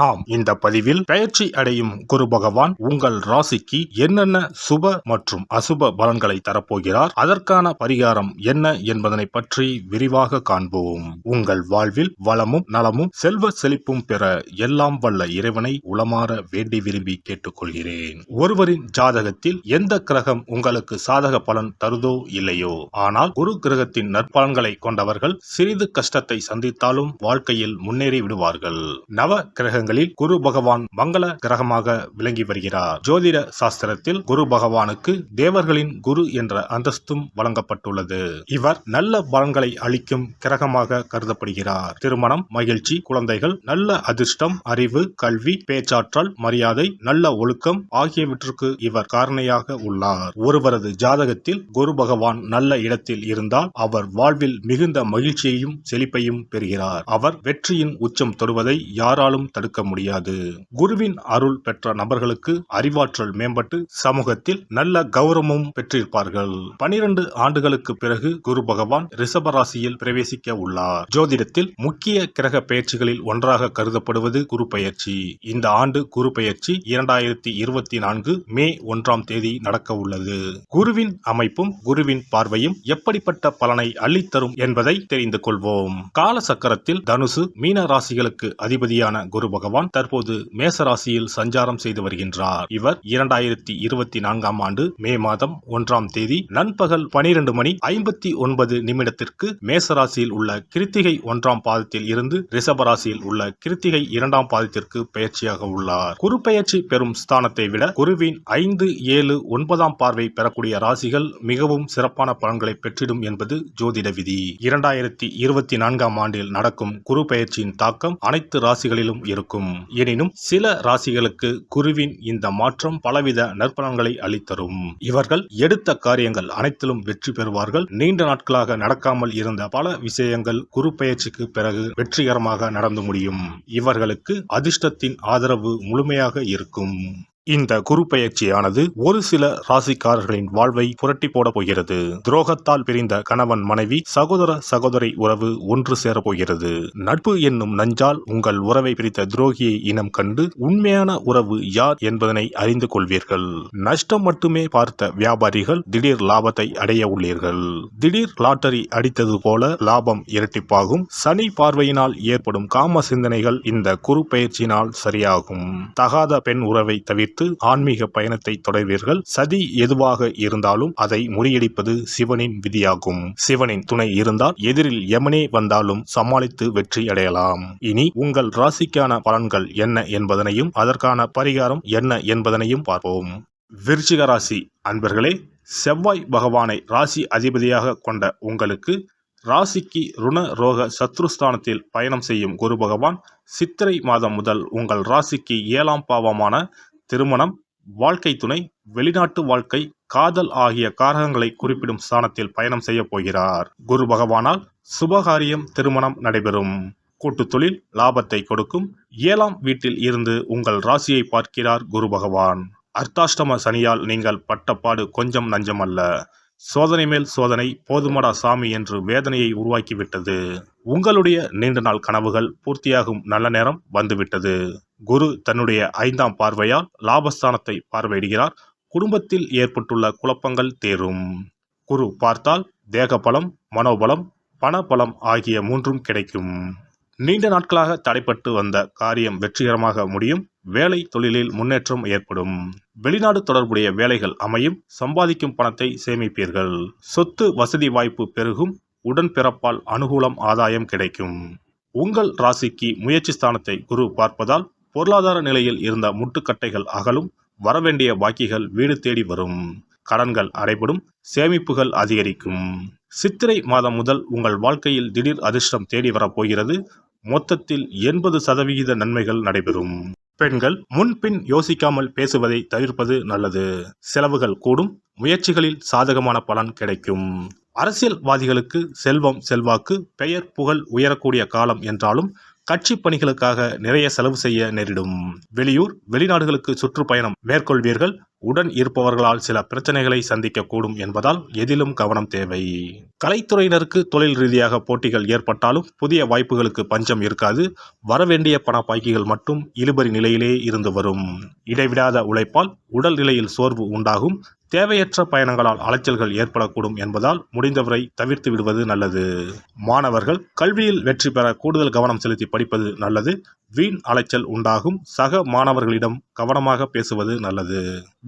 நாம் இந்த பதிவில் பெயர்ச்சி அடையும் குரு பகவான் உங்கள் ராசிக்கு என்னென்ன சுப மற்றும் அசுப பலன்களை தரப்போகிறார், அதற்கான பரிகாரம் என்ன என்பதனை பற்றி விரிவாக காண்போம். உங்கள் வாழ்வில் வளமும் நலமும் செல்வ செழிப்பும் பெற எல்லாம் வல்ல இறைவனை உளமாற வேண்டி விரும்பி கேட்டுக்கொள்கிறேன். ஒருவரின் ஜாதகத்தில் எந்த கிரகம் உங்களுக்கு சாதக பலன் தருதோ இல்லையோ, ஆனால் குரு கிரகத்தின் நற்பலன்களை கொண்டவர்கள் சிறிது கஷ்டத்தை சந்தித்தாலும் வாழ்க்கையில் முன்னேறி விடுவார்கள். நவ கிரகங்களில் குரு பகவான் மங்கள கிரகமாக விளங்கி வருகிறார். ஜோதிட சாஸ்திரத்தில் குரு பகவானுக்கு தேவர்களின் குரு என்ற அந்தஸ்தும் வழங்கப்பட்டுள்ளது. இவர் நல்ல பலன்களை அளிக்கும் கிரகமாக கருதப்படுகிறார். திருமணம், மகிழ்ச்சி, குழந்தைகள், நல்ல அதிர்ஷ்டம், அறிவு, கல்வி, பேச்சாற்றல், மரியாதை, நல்ல ஒழுக்கம் ஆகியவற்றுக்கு இவர் காரணியாக உள்ளார். ஒருவரது ஜாதகத்தில் குரு பகவான் நல்ல இடத்தில் இருந்தால் அவர் வாழ்வில் மிகுந்த மகிழ்ச்சியையும் செழிப்பையும் பெறுகிறார். அவர் வெற்றியின் உச்சம் தொடுவதை யாராலும் தடுக்க முடியாது. குருவின் அருள் பெற்ற நபர்களுக்கு அறிவாற்றல் மேம்பட்டு சமூகத்தில் நல்ல கௌரவமும் பெற்றிருப்பார்கள். 12 ஆண்டுகளுக்கு பிறகு குரு பகவான் ரிஷப ராசியில் பிரவேசிக்க உள்ளார். ஜோதிடத்தில் முக்கிய கிரக பெயர்ச்சிகளில் ஒன்றாக கருதப்படுவது குரு பெயர்ச்சி. இந்த ஆண்டு குரு பெயர்ச்சி 2024 மே 1ஆம் தேதி நடக்க உள்ளது. குருவின் அமைப்பும் குருவின் பார்வையும் எப்படிப்பட்ட பலனை அள்ளித்தரும் என்பதை தெரிந்து கொள்வோம். கால சக்கரத்தில் தனுசு, மீன ராசிகளுக்கு அதிபதியான குரு பகவான் தற்போது மேச ராசியில் சஞ்சாரம் செய்து வருகின்றார். இவர் 2024ஆம் ஆண்டு மே மாதம் 1ஆம் தேதி நண்பகல் 12:59 மேச ராசியில் உள்ள கிருத்திகை 1ஆம் பாதத்தில் இருந்து ரிஷப ராசியில் உள்ள கிருத்திகை 2ஆம் பாதத்திற்கு பெயர்ச்சியாக உள்ளார். குரு பெயர்ச்சி பெறும் ஸ்தானத்தை விட குருவின் 5, 7, 9ஆம் பார்வை பெறக்கூடிய ராசிகள் மிகவும் சிறப்பான பலன்களை பெற்றிடும் என்பது ஜோதிட விதி. 2024ஆம் ஆண்டில் நடக்கும் குரு பெயர்ச்சியின் தாக்கம் அனைத்து ராசிகளிலும் இருக்கும். எனினும் சில ராசிகளுக்கு குருவின் இந்த மாற்றம் பலவித நற்பலன்களை அளித்தரும். இவர்கள் எடுத்த காரியங்கள் அனைத்திலும் வெற்றி பெறுவார்கள். நீண்ட நாட்களாக நடக்காமல் இருந்த பல விஷயங்கள் குரு பெயர்ச்சிக்கு பிறகு வெற்றிகரமாக நடந்து முடியும். இவர்களுக்கு அதிர்ஷ்டத்தின் ஆதரவு முழுமையாக இருக்கும். இந்த குரு பெயர்ச்சியானது ஒரு சில ராசிக்காரர்களின் வாழ்வை புரட்டி போட போகிறது. துரோகத்தால் பிரிந்த கணவன் மனைவி, சகோதர சகோதரி உறவு ஒன்று சேர போகிறது. நட்பு என்னும் நஞ்சால் உங்கள் உறவை பிரித்த துரோகியை இனம் கண்டு உண்மையான உறவு யார் என்பதனை அறிந்து கொள்வீர்கள். நஷ்டம் மட்டுமே பார்த்த வியாபாரிகள் திடீர் லாபத்தை அடைய உள்ளீர்கள். திடீர் லாட்டரி அடித்தது போல லாபம் இரட்டிப்பாகும். சனி பார்வையினால் ஏற்படும் காம சிந்தனைகள் இந்த குரு பெயர்ச்சியினால் சரியாகும். தகாத பெண் உறவை தவிர்த்து ஆன்மீக பயணத்தை தொடர்வீர்கள். சதி எதுவாக இருந்தாலும் அதை முறியடிப்பது சிவனின் விதியாகும். சிவனின் துணை இருந்தால் எதிரில் யமனே வந்தாலும் சமாளித்து வெற்றி அடையலாம். இனி உங்கள் ராசிக்கான பலன்கள் என்ன என்பதனையும் அதற்கான பரிகாரம் என்ன என்பதனையும் பார்ப்போம். விருச்சிக ராசி அன்பர்களே, செவ்வாய் பகவானை ராசி அதிபதியாக கொண்ட உங்களுக்கு ராசிக்கு ருண ரோக சத்ருஸ்தானத்தில் பயணம் செய்யும் குரு பகவான் சித்திரை மாதம் முதல் உங்கள் ராசிக்கு 7ஆம் பாவமான திருமணம், வாழ்க்கை துணை, வெளிநாட்டு வாழ்க்கை, காதல் ஆகிய காரகங்களை குறிப்பிடும் ஸ்தானத்தில் பயணம் செய்ய போகிறார். குரு பகவானால் சுபகாரியம், திருமணம் நடைபெறும். கூட்டு தொழில் லாபத்தை கொடுக்கும். 7ஆம் வீட்டில் இருந்து உங்கள் ராசியை பார்க்கிறார் குரு பகவான். அர்த்தாஷ்டம சனியால் நீங்கள் பட்டப்பாடு கொஞ்சம் நஞ்சமல்ல. சோதனை மேல் சோதனை, போதுமடா சாமி என்று வேதனையை உருவாக்கிவிட்டது. உங்களுடைய நீண்ட நாள் கனவுகள் பூர்த்தியாகும் நல்ல நேரம் வந்துவிட்டது. குரு தன்னுடைய 5ஆம் பார்வையால் லாபஸ்தானத்தை பார்வையிடுகிறார். குடும்பத்தில் ஏற்பட்டுள்ள குழப்பங்கள் தேரும். குரு பார்த்தால் தேகபலம், மனோபலம், பணபலம் ஆகிய 3ம் கிடைக்கும். நீண்ட நாட்களாக தடைப்பட்டு வந்த காரியம் வெற்றிகரமாக முடியும். வேலை தொழிலில் முன்னேற்றம் ஏற்படும். வெளிநாடு தொடர்புடைய வேலைகள் அமையும். சம்பாதிக்கும் பணத்தை சேமிப்பீர்கள். சொத்து வசதி வாய்ப்பு பெருகும். உடன்பிறப்பால் அனுகூலம், ஆதாயம் கிடைக்கும். உங்கள் ராசிக்கு முயற்சி ஸ்தானத்தை குரு பார்ப்பதால் பொருளாதார நிலையில் இருந்த முட்டுக்கட்டைகள் அகலும். வரவேண்டிய பாக்கிகள் வீடு தேடி வரும். கடன்கள் அடைபடும். சேமிப்புகள் அதிகரிக்கும். சித்திரை மாதம் முதல் உங்கள் வாழ்க்கையில் திடீர் அதிர்ஷ்டம் தேடி வரப்போகிறது. மொத்தத்தில் 80% நன்மைகள் நடைபெறும். பெண்கள் முன்பின் யோசிக்காமல் பேசுவதை தவிர்ப்பது நல்லது. செலவுகள் கூடும். முயற்சிகளில் சாதகமான பலன் கிடைக்கும். அரசியல்வாதிகளுக்கு செல்வம், செல்வாக்கு, பெயர், புகழ் உயரக்கூடிய காலம் என்றாலும் கட்சி பணிகளுக்காக நிறைய செலவு செய்ய நேரிடும். வெளியூர் வெளிநாடுகளுக்கு சுற்றுப்பயணம் மேற்கொள்வீர்கள். உடன் இருப்பவர்களால் சில பிரச்சனைகளை சந்திக்க கூடும் என்பதால் எதிலும் கவனம் தேவை. கலைத்துறையினருக்கு தொழில் ரீதியாக போட்டிகள் ஏற்பட்டாலும் புதிய வாய்ப்புகளுக்கு பஞ்சம் இருக்காது. வரவேண்டிய பண பாக்கிகள் மட்டும் இழுபறி நிலையிலே இருந்து வரும். இடைவிடாத உழைப்பால் உடல் நிலையில் சோர்வு உண்டாகும். தேவையற்ற பயணங்களால் அலைச்சல்கள் ஏற்படக்கூடும் என்பதால் முடிந்தவரை தவிர்த்து விடுவது நல்லது. மாணவர்கள் கல்வியில் வெற்றி பெற கூடுதல் கவனம் செலுத்தி படிப்பது நல்லது. வீண் அலைச்சல் உண்டாகும். சக மாணவர்களிடம் கவனமாக பேசுவது நல்லது.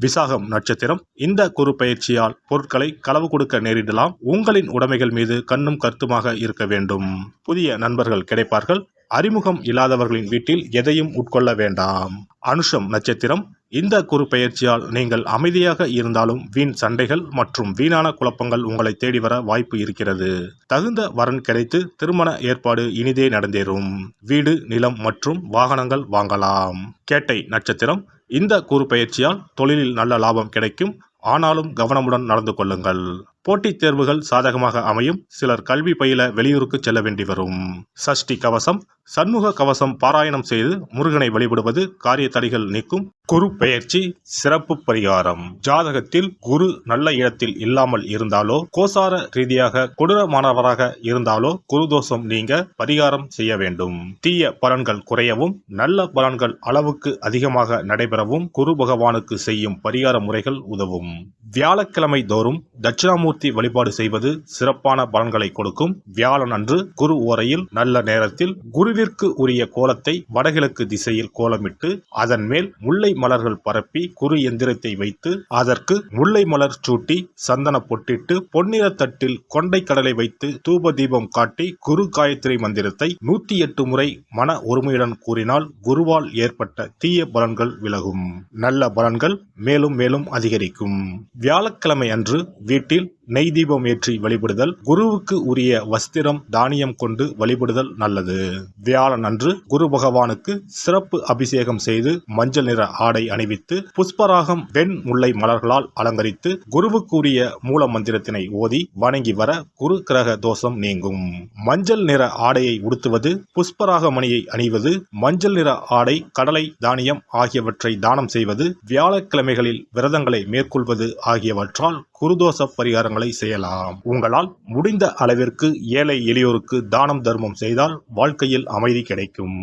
விசாகம் நட்சத்திரம். இந்த குரு பயிற்சியால் பொருட்களை களவு கொடுக்க நேரிடலாம். உங்களின் உடைமைகள் மீது கண்ணும் கருத்துமாக இருக்க வேண்டும். புதிய நண்பர்கள் கிடைப்பார்கள். அறிமுகம் இல்லாதவர்களின் வீட்டில் எதையும் உட்கொள்ள வேண்டாம். அனுஷம் நட்சத்திரம். இந்த குரு பெயர்ச்சியால் நீங்கள் அமைதியாக இருந்தாலும் வீண் சண்டைகள் மற்றும் வீணான குழப்பங்கள் உங்களை தேடி வர வாய்ப்பு இருக்கிறது. தகுந்த வரன் கிடைத்து திருமண ஏற்பாடு இனிதே நடந்தேறும். வீடு, நிலம் மற்றும் வாகனங்கள் வாங்கலாம். கேட்டை நட்சத்திரம். இந்த குரு பெயர்ச்சியால் தொழிலில் நல்ல லாபம் கிடைக்கும். ஆனாலும் கவனமுடன் நடந்து கொள்ளுங்கள். போட்டித் தேர்வுகள் சாதகமாக அமையும். சிலர் கல்வி பயில வெளியூருக்கு செல்ல வேண்டி வரும். சஷ்டி கவசம். சண்முக கவசம் பாராயணம் செய்து முருகனை வழிபடுவது காரிய தடைகள் நீக்கும். குரு பெயர்ச்சி சிறப்பு பரிகாரம். ஜாதகத்தில் குரு நல்ல இடத்தில் இல்லாமல் இருந்தாலோ கோசார ரீதியாக கொடூரமானவராக இருந்தாலோ குரு தோஷம் நீங்க பரிகாரம் செய்ய வேண்டும். தீய பலன்கள் குறையவும் நல்ல பலன்கள் அளவுக்கு அதிகமாக நடைபெறவும் குரு பகவானுக்கு செய்யும் பரிகார முறைகள் உதவும். வியாழக்கிழமை தோறும் தட்சிணாமூர்த்தி வழிபாடு செய்வது சிறப்பான பலன்களை கொடுக்கும். வியாழன் அன்று குரு ஓரையில் நல்ல நேரத்தில் குருவிற்கு உரிய கோலத்தை வடகிழக்கு திசையில் கோலமிட்டு அதன் மேல் முல்லை மலர்கள் பரப்பி குரு எந்திரத்தை வைத்து அதற்கு முல்லை மலர் சூட்டி சந்தன பொட்டிட்டு பொன்னிற தட்டில் கொண்டை கடலை வைத்து தூப தீபம் காட்டி குரு காயத்ரி மந்திரத்தை 108 முறை மன ஒருமையுடன் கூறினால் குருவால் ஏற்பட்ட தீய பலன்கள் விலகும். நல்ல பலன்கள் மேலும் மேலும் அதிகரிக்கும். வியாழக்கிழமை அன்று வீட்டில் நெய் தீபம் ஏற்றி வழிபடுதல். குருவுக்கு உரிய வஸ்திரம் தானியம் கொண்டு வழிபடுதல் நல்லது. வியாழன் அன்று குரு பகவானுக்கு சிறப்பு அபிஷேகம் செய்து மஞ்சள் நிற ஆடை அணிவித்து புஷ்பராகம் வெண் முல்லை மலர்களால் அலங்கரித்து குருவுக்கு உரிய மூல மந்திரத்தினை ஓதி வணங்கி வர குரு கிரக தோஷம் நீங்கும். மஞ்சள் நிற ஆடையை உடுத்துவது, புஷ்பராக மணியை அணிவது, மஞ்சள் நிற ஆடை, கடலை, தானியம் ஆகியவற்றை தானம் செய்வது, வியாழக்கிழமைகளில் விரதங்களை மேற்கொள்வது ஆகியவற்றால் குருதோஷ பரிகாரங்களை செய்யலாம். உங்களால் முடிந்த அளவிற்கு ஏழை எளியோருக்கு தானம் தர்மம் செய்தால் வாழ்க்கையில் அமைதி கிடைக்கும்.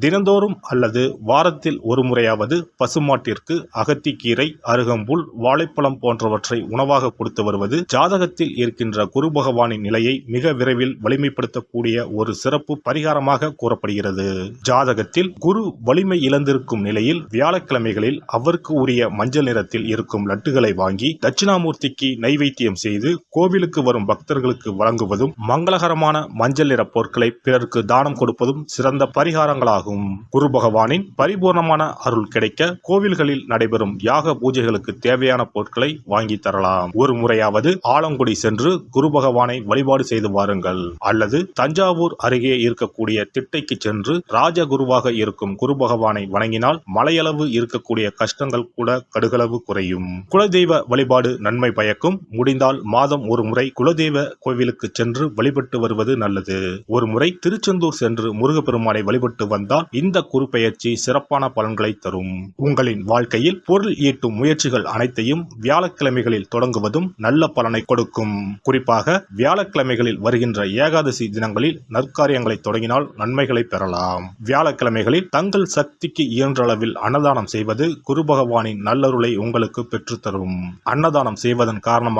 தினந்தோறும் அல்லது வாரத்தில் ஒரு முறையாவது பசுமாட்டிற்கு அகத்திக்கீரை, அருகம்புல், வாழைப்பழம் போன்றவற்றை உணவாக கொடுத்து வருவது ஜாதகத்தில் இருக்கின்ற குரு பகவானின் நிலையை மிக விரைவில் வலிமைப்படுத்தக்கூடிய ஒரு சிறப்பு பரிகாரமாக கூறப்படுகிறது. ஜாதகத்தில் குரு வலிமை இழந்திருக்கும் நிலையில் வியாழக்கிழமைகளில் அவருக்கு உரிய மஞ்சள் நிறத்தில் இருக்கும் லட்டுகளை வாங்கி தட்சிணாமூர்த்திக்கு நைவேத்தியம் செய்து கோவிலுக்கு வரும் பக்தர்களுக்கு வழங்குவதும் மங்களகரமான மஞ்சள் நிற பொருட்களை பிறருக்கு தானம் கொடுப்பதும் சிறந்த பரிகாரங்களாகும். குரு பகவானின் பரிபூர்ணமான அருள் கிடைக்க கோவில்களில் நடைபெறும் யாக பூஜைகளுக்கு தேவையான பொருட்களை வாங்கி தரலாம். ஒரு முறையாவது ஆலங்குடி சென்று குரு பகவானை வழிபாடு செய்து வாருங்கள். அல்லது தஞ்சாவூர் அருகே இருக்கக்கூடிய திட்டைக்கு சென்று ராஜகுருவாக இருக்கும் குரு பகவானை வணங்கினால் மலையளவு இருக்கக்கூடிய கஷ்டங்கள் கூட கடுகளவு குறையும். குலதெய்வ வழிபாடு நன்மை பயக்கும். முடிந்தால் மாதம் ஒரு முறை குலதெய்வ கோவிலுக்கு சென்று வழிபட்டு வருவது நல்லது. ஒரு முறை திருச்செந்தூர் சென்று முருகப்பெருமானை வழிபட்டு வந்தால் இந்த குரு பெயர்ச்சி சிறப்பான பலன்களை தரும். உங்களின் வாழ்க்கையில் பொருள் ஈட்டும் முயற்சிகள் அனைத்தையும் வியாழக்கிழமைகளில் தொடங்குவதும் நல்ல பலனை கொடுக்கும். குறிப்பாக வியாழக்கிழமைகளில் வருகின்ற ஏகாதசி தினங்களில் நற்காரியங்களை தொடங்கினால் நன்மைகளை பெறலாம். வியாழக்கிழமைகளில் தங்கள் சக்திக்கு இயன்ற அளவில் அன்னதானம் செய்வது குரு பகவானின் நல்லருளை உங்களுக்கு பெற்றுத்தரும். அன்னதானம் செய்வதன் காரணமாக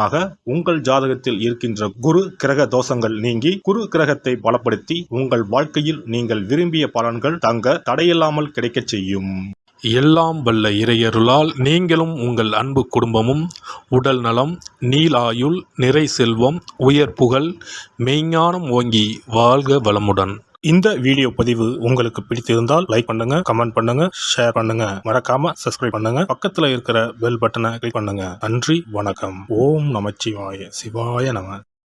உங்கள் ஜாதகத்தில் இருக்கின்ற குரு கிரக தோஷங்கள் நீங்கி குரு கிரகத்தை பலப்படுத்தி உங்கள் வாழ்க்கையில் நீங்கள் விரும்பிய பலன்கள் தங்க தடையில்லாமல் கிடைக்கச் செய்யும். எல்லாம் வல்ல இறையருளால் நீங்களும் உங்கள் அன்பு குடும்பமும் உடல் நலம், நீலாயுள், நிறை செல்வம், உயர் புகழ், மெய்ஞானம் ஓங்கி வாழ்க வளமுடன். இந்த வீடியோ பதிவு உங்களுக்கு பிடித்திருந்தால் லைக் பண்ணுங்க, கமெண்ட் பண்ணுங்க, ஷேர் பண்ணுங்க, மறக்காம சப்ஸ்கிரைப் பண்ணுங்க, பக்கத்துல இருக்கிற பெல் பட்டனை கிளிக் பண்ணுங்க. நன்றி, வணக்கம். ஓம் நமச்சிவாய. சிவாய நம.